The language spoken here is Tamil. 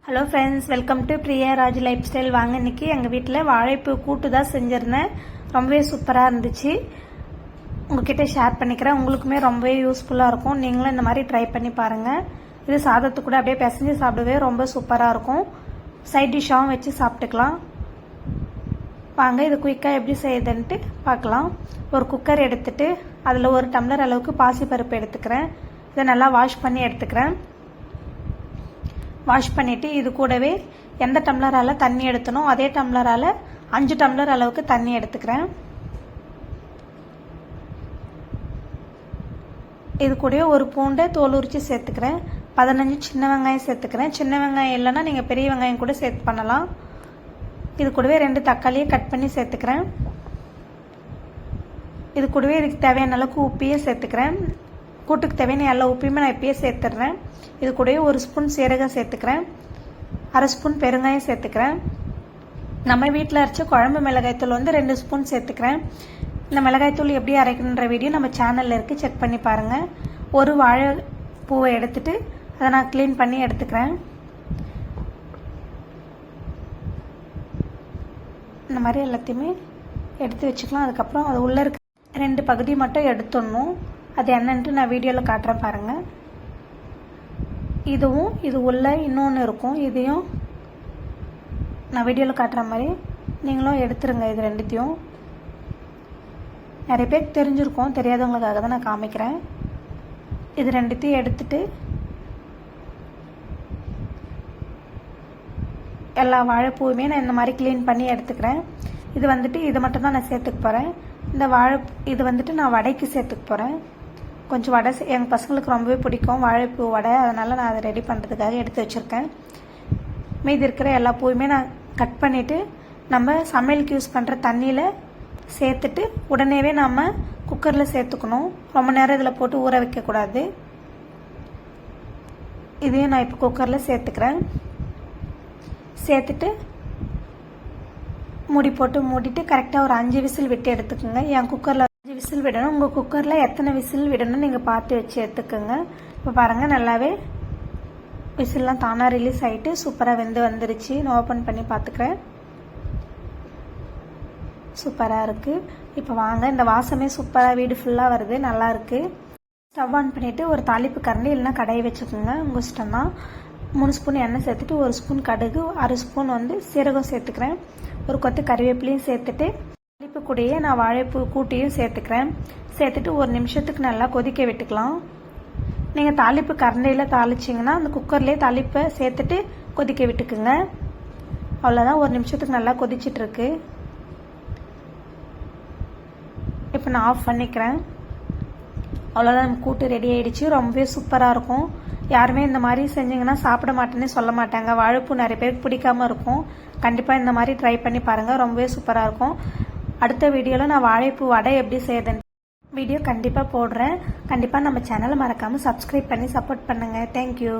Hello friends, welcome to Priya Raj life style. வாங்க, இன்னைக்கு எங்கள் வீட்டில் வாழைப்பூ கூட்டு தான் செஞ்சுருந்தேன். ரொம்பவே சூப்பராக இருந்துச்சு. உங்ககிட்ட ஷேர் பண்ணிக்கிறேன். உங்களுக்குமே ரொம்பவே யூஸ்ஃபுல்லாக இருக்கும். நீங்களும் இந்த மாதிரி ட்ரை பண்ணி பாருங்கள். இது சாதத்து கூட அப்படியே பிசைஞ்சு சாப்பிடவே ரொம்ப சூப்பராக இருக்கும். சைட் டிஷ்ஷாகவும் வச்சு சாப்பிட்டுக்கலாம். வாங்க, இது குயிக்காக எப்படி செய்யுதுன்ட்டு பார்க்கலாம். ஒரு குக்கர் எடுத்துட்டு அதில் 1 டம்ளர் அளவுக்கு பாசிப்பருப்பு எடுத்துக்கிறேன். இதை நல்லா வாஷ் பண்ணி எடுத்துக்கிறேன். வாஷ் பண்ணிவிட்டு இது கூடவே எந்த டம்ளரால் தண்ணி எடுத்தனோ அதே டம்ளரால் 5 டம்ளர் அளவுக்கு தண்ணி எடுத்துக்கிறேன். இது கூடவே ஒரு பூண்டை தோல் உரித்து சேர்த்துக்கிறேன். 15 சின்ன வெங்காயம் சேர்த்துக்கிறேன். சின்ன வெங்காயம் இல்லைன்னா நீங்கள் பெரிய வெங்காயம் கூட சேர்த்து பண்ணலாம். இது கூடவே 2 தக்காளியை கட் பண்ணி சேர்த்துக்கிறேன். இது கூடவே இதுக்கு தேவையான அளவுக்கு உப்பையும் சேர்த்துக்கிறேன். கூட்டுக்கு தேவையான எல்லா உப்பையுமே நான் இப்பயே சேர்த்துடுறேன். இது கூடவே 1 ஸ்பூன் சீரகம் சேர்த்துக்கிறேன். 1/2 ஸ்பூன் பெருங்காயம் சேர்த்துக்கிறேன். நம்ம வீட்டில் அரைச்ச குழம்பு மிளகாய்த்தூள் 2 ஸ்பூன் சேர்த்துக்கிறேன். இந்த மிளகாய்த்தூள் எப்படி அரைக்கணுன்ற வீடியோ நம்ம சேனலில் இருக்குது, செக் பண்ணி பாருங்கள். ஒரு வாழைப்பூவை எடுத்துட்டு அதை நான் க்ளீன் பண்ணி எடுத்துக்கிறேன். இந்த மாதிரி எல்லாத்தையுமே எடுத்து வச்சுக்கலாம். அதுக்கப்புறம் அது உள்ளே இருக்க 2 பகுதி மட்டும் எடுத்துடணும். அது என்னன்ட்டு நான் வீடியோவில் காட்டுறேன் பாருங்கள். இதுவும் இது உள்ள இன்னொன்று இருக்கும். இதையும் நான் வீடியோவில் காட்டுற மாதிரி நீங்களும் எடுத்துருங்க. இது 2த்தையும் நிறைய பேர் தெரிஞ்சிருக்கோம், தெரியாதவங்களுக்காக தான் நான் காமிக்கிறேன். இது 2த்தையும் எடுத்துட்டு எல்லா வாழைப்பூவுமே நான் இந்த மாதிரி க்ளீன் பண்ணி எடுத்துக்கிறேன். இது இது மட்டும் தான் நான் சேர்த்துக்க போகிறேன். இந்த இது நான் வடைக்கு சேர்த்துக்க போகிறேன். கொஞ்சம் வடை எங்கள் பசங்களுக்கு ரொம்பவே பிடிக்கும், வாழைப்பூ வடை. அதனால் நான் அதை ரெடி பண்ணுறதுக்காக எடுத்து வச்சுருக்கேன். மீதி இருக்கிற எல்லா பூவுமே நான் கட் பண்ணிவிட்டு நம்ம சமையலுக்கு யூஸ் பண்ணுற தண்ணியில் சேர்த்துட்டு உடனேவே நம்ம குக்கரில் சேர்த்துக்கணும். ரொம்ப நேரம் இதில் போட்டு ஊற வைக்கக்கூடாது. இதையும் நான் இப்போ குக்கரில் சேர்த்துக்கிறேன். சேர்த்துட்டு மூடி போட்டு மூடிட்டு கரெக்டாக ஒரு 5 விசில் விட்டு எடுத்துக்கோங்க. என் குக்கரில் 5 விசில் விடணும். உங்கள் குக்கரில் எத்தனை விசில் விடணும் நீங்கள் பார்த்து வச்சு எடுத்துக்கோங்க. இப்போ பாருங்கள், நல்லாவே விசில்லாம் தானாக ரிலீஸ் ஆகிட்டு சூப்பராக வந்துருச்சு. நான் ஓப்பன் பண்ணி பார்த்துக்கிறேன். சூப்பராக இருக்குது. இப்போ வாங்க, இந்த வாசமே சூப்பராக வீடு ஃபுல்லாக வருது, நல்லா இருக்குது. ஸ்டவ் ஆன் பண்ணிவிட்டு ஒரு தாளிப்பு கரண்டி இல்லைன்னா கடாயை வச்சுக்கோங்க, உங்கள் இஷ்டம் தான். 3 ஸ்பூன் எண்ணெய் சேர்த்துட்டு 1 ஸ்பூன் கடுகு, 1/2 ஸ்பூன் சீரகம் சேர்த்துக்கிறேன். ஒரு கொத்து கறிவேப்பிலையும் சேர்த்துட்டு தாளிப்பு கூடயே நான் வாழைப்பூ கூட்டியும் சேர்த்துக்கிறேன். சேர்த்துட்டு 1 நிமிஷத்துக்கு நல்லா கொதிக்க விட்டுக்கலாம். நீங்கள் தாளிப்பு கரண்டியில் தாளிச்சிங்கன்னா அந்த குக்கர்லேயே தாளிப்பை சேர்த்துட்டு கொதிக்க விட்டுக்குங்க. அவ்வளோதான், 1 நிமிஷத்துக்கு நல்லா கொதிச்சிட்ருக்கு. இப்போ நான் ஆஃப் பண்ணிக்கிறேன். அவ்வளோதான், நம்ம கூட்டு ரெடி ஆகிடுச்சு. ரொம்பவே சூப்பராக இருக்கும். யாருமே இந்த மாதிரி செஞ்சிங்கன்னா சாப்பிட மாட்டேன்னு சொல்ல மாட்டாங்க. வாழைப்பூ நிறைய பேருக்கு பிடிக்காமல் இருக்கும். கண்டிப்பாக இந்த மாதிரி ட்ரை பண்ணி பாருங்கள், ரொம்பவே சூப்பராக இருக்கும். அடுத்த வீடியோவில் நான் வாழைப்பூ வடை எப்படி செய்யுதுன்னு வீடியோ கண்டிப்பாக போடுறேன். கண்டிப்பாக நம்ம சேனலை மறக்காமல் சப்ஸ்கிரைப் பண்ணி சப்போர்ட் பண்ணுங்கள். தேங்க்யூ.